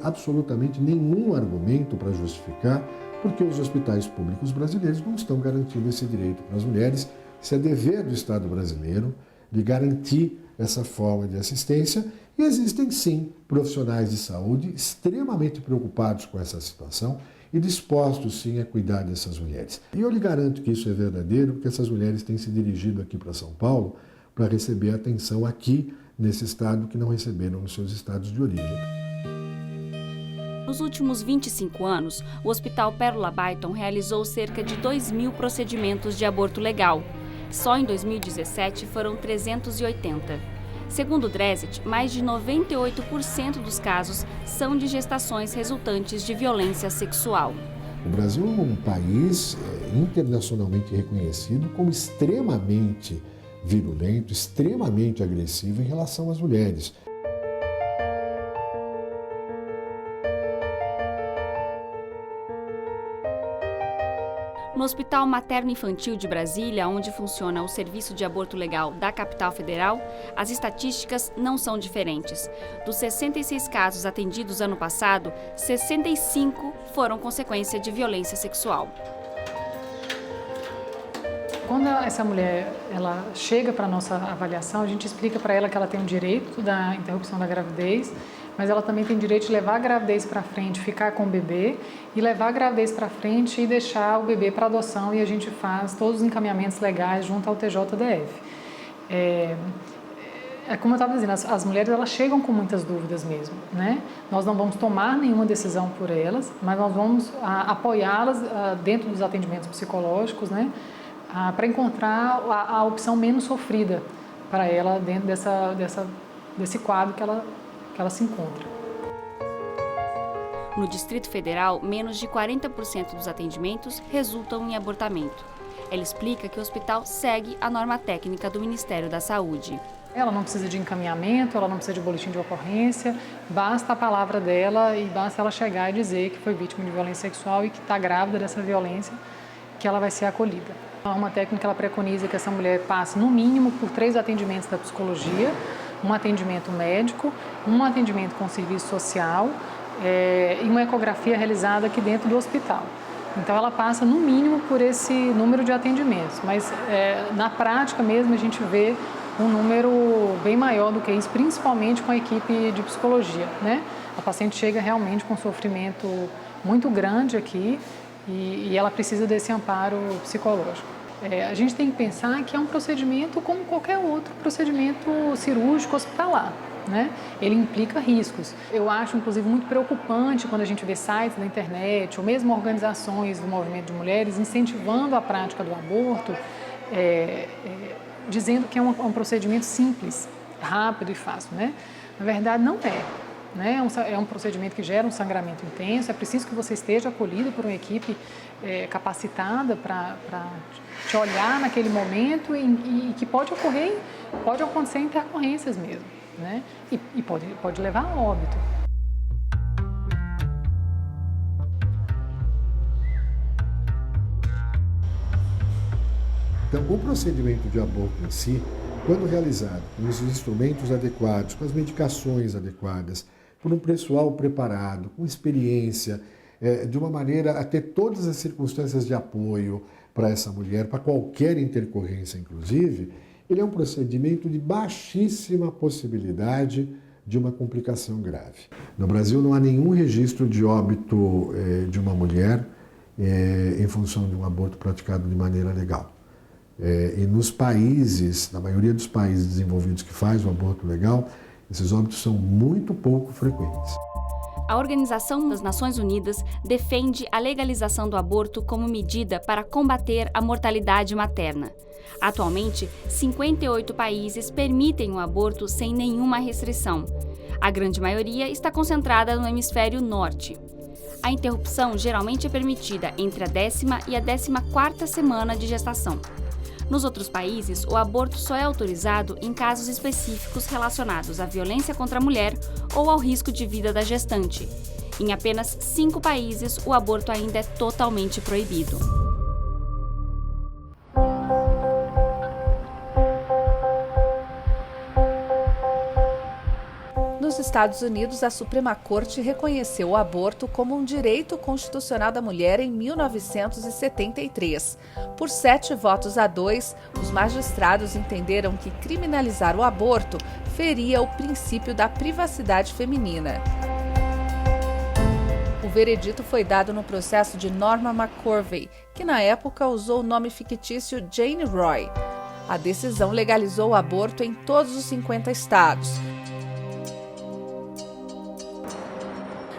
absolutamente nenhum argumento para justificar porque os hospitais públicos brasileiros não estão garantindo esse direito para as mulheres. Isso é dever do Estado brasileiro de garantir essa forma de assistência, e existem sim profissionais de saúde extremamente preocupados com essa situação e dispostos sim a cuidar dessas mulheres. E eu lhe garanto que isso é verdadeiro, porque essas mulheres têm se dirigido aqui para São Paulo para receber atenção aqui nesse estado que não receberam nos seus estados de origem. Nos últimos 25 anos, o Hospital Pérola Baiton realizou cerca de 2.000 procedimentos de aborto legal. Só em 2017 foram 380. Segundo o Dresit, mais de 98% dos casos são de gestações resultantes de violência sexual. O Brasil é um país internacionalmente reconhecido como extremamente virulento, extremamente agressivo em relação às mulheres. No Hospital Materno-Infantil de Brasília, onde funciona o serviço de aborto legal da capital federal, as estatísticas não são diferentes. Dos 66 casos atendidos ano passado, 65 foram consequência de violência sexual. Quando essa mulher ela chega para a nossa avaliação, a gente explica para ela que ela tem o direito da interrupção da gravidez, mas ela também tem direito de levar a gravidez para frente, ficar com o bebê, e levar a gravidez para frente e deixar o bebê para adoção, e a gente faz todos os encaminhamentos legais junto ao TJDF. É como eu estava dizendo, as mulheres elas chegam com muitas dúvidas mesmo, né? Nós não vamos tomar nenhuma decisão por elas, mas nós vamos apoiá-las dentro dos atendimentos psicológicos, né? Para encontrar a opção menos sofrida para ela dentro desse quadro que ela se encontra. No Distrito Federal, menos de 40% dos atendimentos resultam em abortamento. Ela explica que o hospital segue a norma técnica do Ministério da Saúde. Ela não precisa de encaminhamento, ela não precisa de boletim de ocorrência, basta a palavra dela e basta ela chegar e dizer que foi vítima de violência sexual e que está grávida dessa violência, que ela vai ser acolhida. A norma técnica ela preconiza que essa mulher passe no mínimo por 3 atendimentos da psicologia, um atendimento médico, um atendimento com serviço social e uma ecografia realizada aqui dentro do hospital. Então ela passa no mínimo por esse número de atendimentos, mas na prática mesmo a gente vê um número bem maior do que isso, principalmente com a equipe de psicologia, né? A paciente chega realmente com um sofrimento muito grande aqui e ela precisa desse amparo psicológico. A gente tem que pensar que é um procedimento como qualquer outro procedimento cirúrgico hospitalar, né? Ele implica riscos. Eu acho, inclusive, muito preocupante quando a gente vê sites na internet ou mesmo organizações do movimento de mulheres incentivando a prática do aborto, dizendo que é um procedimento simples, rápido e fácil, né? Na verdade, não é. Né? É um procedimento que gera um sangramento intenso, é preciso que você esteja acolhido por uma equipe capacitada para te olhar naquele momento e que pode acontecer intercorrências mesmo, né? E pode levar a óbito. Então, o procedimento de aborto em si, quando realizado com os instrumentos adequados, com as medicações adequadas, por um pessoal preparado, com experiência, de uma maneira a ter todas as circunstâncias de apoio para essa mulher, para qualquer intercorrência, inclusive, ele é um procedimento de baixíssima possibilidade de uma complicação grave. No Brasil não há nenhum registro de óbito de uma mulher em função de um aborto praticado de maneira legal. E nos países, na maioria dos países desenvolvidos que faz o aborto legal, esses óbitos são muito pouco frequentes. A Organização das Nações Unidas defende a legalização do aborto como medida para combater a mortalidade materna. Atualmente, 58 países permitem o aborto sem nenhuma restrição. A grande maioria está concentrada no hemisfério norte. A interrupção geralmente é permitida entre a 10ª e a 14ª semana de gestação. Nos outros países, o aborto só é autorizado em casos específicos relacionados à violência contra a mulher ou ao risco de vida da gestante. Em apenas 5 países, o aborto ainda é totalmente proibido. Nos Estados Unidos, a Suprema Corte reconheceu o aborto como um direito constitucional da mulher em 1973. Por 7-2, os magistrados entenderam que criminalizar o aborto feria o princípio da privacidade feminina. O veredito foi dado no processo de Norma McCorvey, que na época usou o nome fictício Jane Roy. A decisão legalizou o aborto em todos os 50 estados.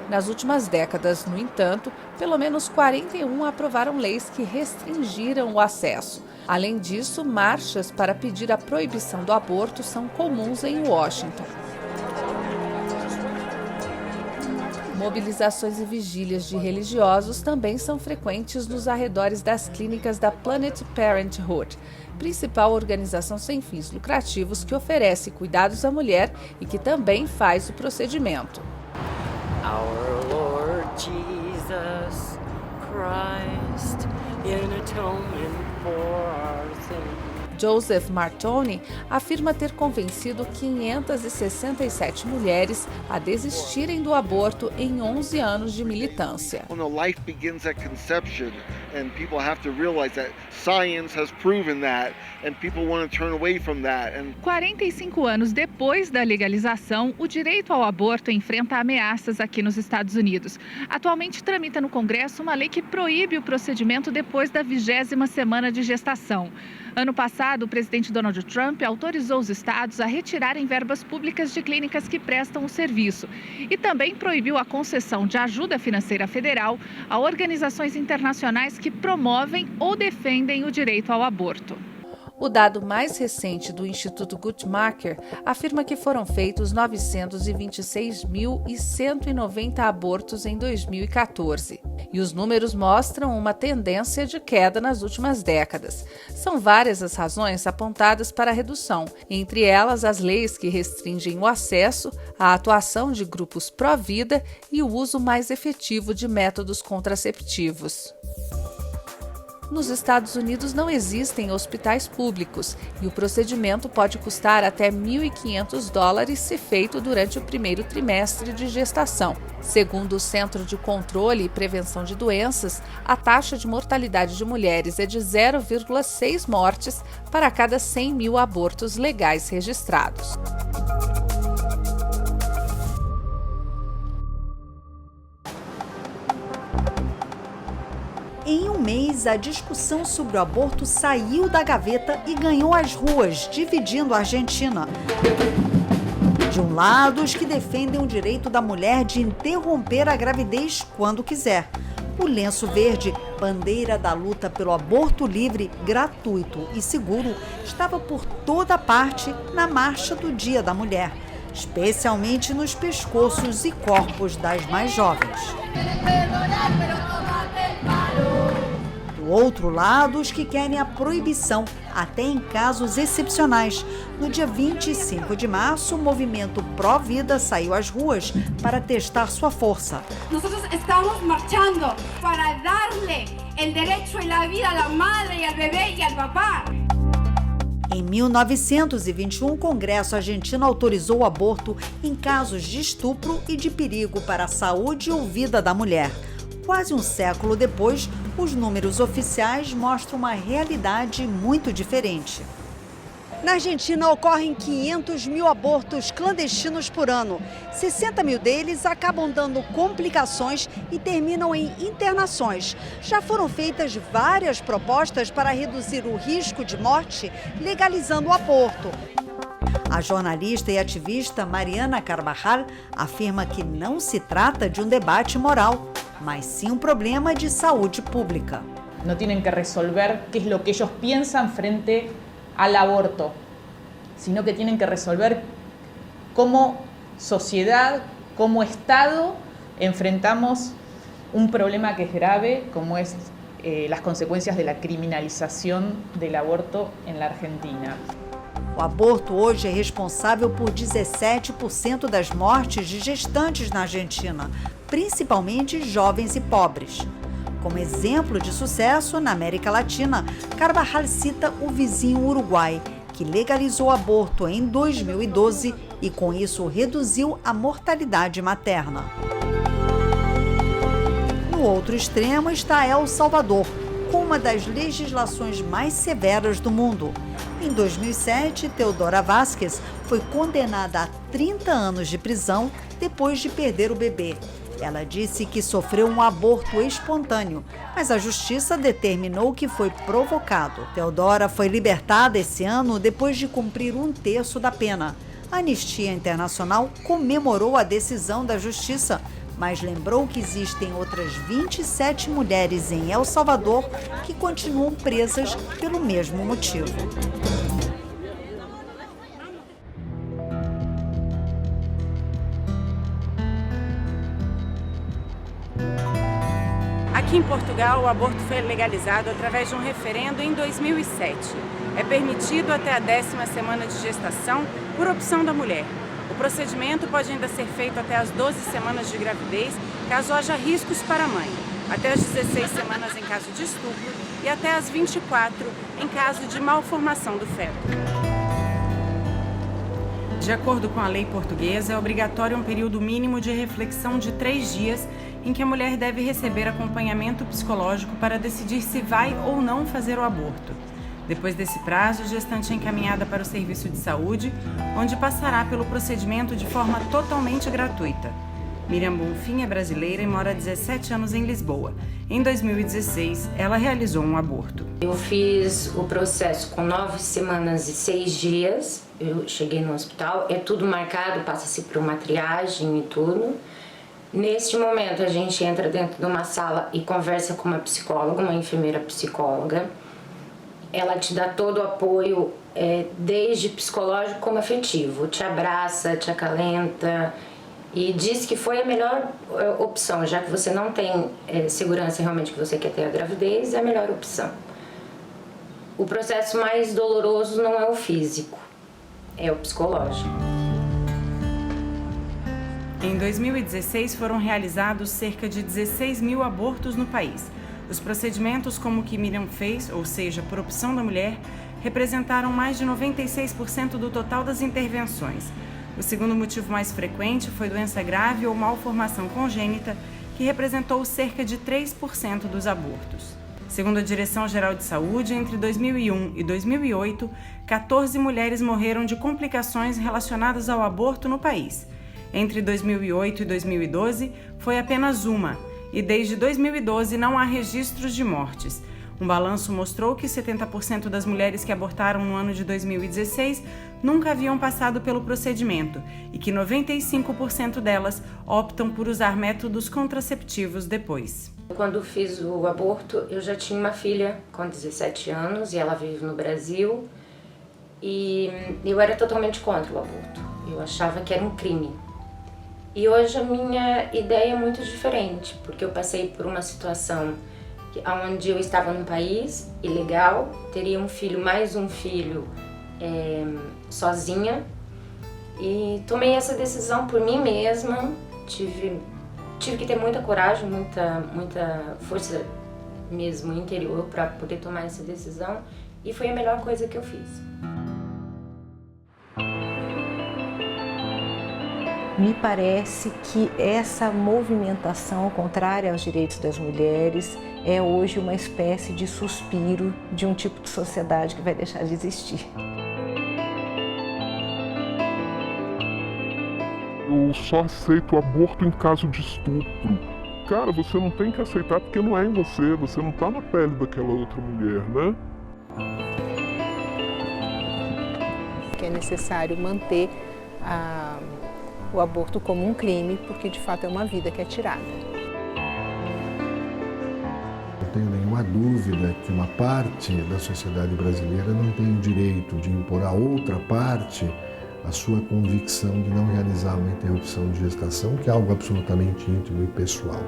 Nas últimas décadas, no entanto, pelo menos 41 aprovaram leis que restringiram o acesso. Além disso, marchas para pedir a proibição do aborto são comuns em Washington. Mobilizações e vigílias de religiosos também são frequentes nos arredores das clínicas da Planned Parenthood, principal organização sem fins lucrativos que oferece cuidados à mulher e que também faz o procedimento. Our Lord Jesus Christ, in atonement for our sins. Joseph Martoni afirma ter convencido 567 mulheres a desistirem do aborto em 11 anos de militância. When the life begins at conception, and people have to realize that science has proven that, and people want to turn away from that. 45 anos depois da legalização, o direito ao aborto enfrenta ameaças aqui nos Estados Unidos. Atualmente tramita no Congresso uma lei que proíbe o procedimento depois da 20ª semana de gestação. Ano passado, o presidente Donald Trump autorizou os estados a retirarem verbas públicas de clínicas que prestam o serviço e também proibiu a concessão de ajuda financeira federal a organizações internacionais que promovem ou defendem o direito ao aborto. O dado mais recente do Instituto Guttmacher afirma que foram feitos 926.190 abortos em 2014. E os números mostram uma tendência de queda nas últimas décadas. São várias as razões apontadas para a redução, entre elas as leis que restringem o acesso, a atuação de grupos pró-vida e o uso mais efetivo de métodos contraceptivos. Nos Estados Unidos não existem hospitais públicos e o procedimento pode custar até $1.500 se feito durante o primeiro trimestre de gestação. Segundo o Centro de Controle e Prevenção de Doenças, a taxa de mortalidade de mulheres é de 0,6 mortes para cada 100 mil abortos legais registrados. Em um mês, a discussão sobre o aborto saiu da gaveta e ganhou as ruas, dividindo a Argentina. De um lado, os que defendem o direito da mulher de interromper a gravidez quando quiser. O lenço verde, bandeira da luta pelo aborto livre, gratuito e seguro, estava por toda parte na marcha do Dia da Mulher, especialmente nos pescoços e corpos das mais jovens. Do outro lado, os que querem a proibição, até em casos excepcionais. No dia 25 de março, o movimento Pró-Vida saiu às ruas para testar sua força. Nós estamos marchando para darle o direito à vida à mãe, ao bebê e ao papá. Em 1921, o Congresso argentino autorizou o aborto em casos de estupro e de perigo para a saúde ou vida da mulher. Quase um século depois, os números oficiais mostram uma realidade muito diferente. Na Argentina, ocorrem 500 mil abortos clandestinos por ano. 60 mil deles acabam dando complicações e terminam em internações. Já foram feitas várias propostas para reduzir o risco de morte, legalizando o aborto. A jornalista e ativista Mariana Carvajal afirma que não se trata de um debate moral, mas sim um problema de saúde pública. No tienen que resolver qué es lo que ellos piensan frente al aborto, sino que tienen que resolver cómo sociedad, como Estado, enfrentamos un problema que es grave, como es las consecuencias de la criminalización del aborto en la Argentina. O aborto hoje é responsável por 17% das mortes de gestantes na Argentina, principalmente jovens e pobres. Como exemplo de sucesso na América Latina, Carvajal cita o vizinho Uruguai, que legalizou o aborto em 2012 e com isso reduziu a mortalidade materna. No outro extremo está El Salvador, com uma das legislações mais severas do mundo. Em 2007, Teodora Vázquez foi condenada a 30 anos de prisão depois de perder o bebê. Ela disse que sofreu um aborto espontâneo, mas a justiça determinou que foi provocado. Teodora foi libertada esse ano depois de cumprir 1/3 da pena. A Anistia Internacional comemorou a decisão da justiça, mas lembrou que existem outras 27 mulheres em El Salvador que continuam presas pelo mesmo motivo. Aqui em Portugal, o aborto foi legalizado através de um referendo em 2007. É permitido até a 10ª semana de gestação por opção da mulher. O procedimento pode ainda ser feito até as 12 semanas de gravidez, caso haja riscos para a mãe, até as 16 semanas em caso de estupro e até as 24 em caso de malformação do feto. De acordo com a lei portuguesa, é obrigatório um período mínimo de reflexão de 3 dias em que a mulher deve receber acompanhamento psicológico para decidir se vai ou não fazer o aborto. Depois desse prazo, a gestante é encaminhada para o serviço de saúde, onde passará pelo procedimento de forma totalmente gratuita. Miriam Bonfim é brasileira e mora há 17 anos em Lisboa. Em 2016, ela realizou um aborto. Eu fiz o processo com 9 semanas e 6 dias. Eu cheguei no hospital, é tudo marcado, passa-se por uma triagem e tudo. Neste momento, a gente entra dentro de uma sala e conversa com uma psicóloga, uma enfermeira psicóloga. Ela te dá todo o apoio, desde psicológico como afetivo. Te abraça, te acalenta e diz que foi a melhor opção, já que você não tem segurança realmente que você quer ter a gravidez, é a melhor opção. O processo mais doloroso não é o físico, é o psicológico. Em 2016, foram realizados cerca de 16 mil abortos no país. Os procedimentos como o que Miriam fez, ou seja, por opção da mulher, representaram mais de 96% do total das intervenções. O segundo motivo mais frequente foi doença grave ou malformação congênita, que representou cerca de 3% dos abortos. Segundo a Direção-Geral de Saúde, entre 2001 e 2008, 14 mulheres morreram de complicações relacionadas ao aborto no país. Entre 2008 e 2012, foi apenas uma, e desde 2012 não há registros de mortes. Um balanço mostrou que 70% das mulheres que abortaram no ano de 2016 nunca haviam passado pelo procedimento e que 95% delas optam por usar métodos contraceptivos depois. Quando fiz o aborto, eu já tinha uma filha com 17 anos e ela vive no Brasil e eu era totalmente contra o aborto. Eu achava que era um crime. E hoje a minha ideia é muito diferente, porque eu passei por uma situação onde eu estava num país ilegal, teria um filho, mais um filho, sozinha, e tomei essa decisão por mim mesma. Tive que ter muita coragem, muita força mesmo interior para poder tomar essa decisão, e foi a melhor coisa que eu fiz. Me parece que essa movimentação contrária aos direitos das mulheres é hoje uma espécie de suspiro de um tipo de sociedade que vai deixar de existir. Eu só aceito o aborto em caso de estupro. Cara, você não tem que aceitar porque não é em você, você não tá na pele daquela outra mulher, né? Que é necessário manter o aborto como um crime, porque de fato é uma vida que é tirada. Não tenho nenhuma dúvida que uma parte da sociedade brasileira não tem o direito de impor a outra parte a sua convicção de não realizar uma interrupção de gestação, que é algo absolutamente íntimo e pessoal.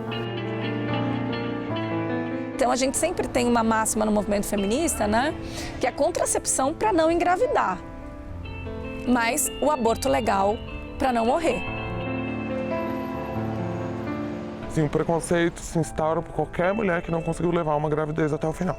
Então a gente sempre tem uma máxima no movimento feminista, né? Que é a contracepção para não engravidar, mas o aborto legal para não morrer. Sim, o preconceito se instaura por qualquer mulher que não conseguiu levar uma gravidez até o final.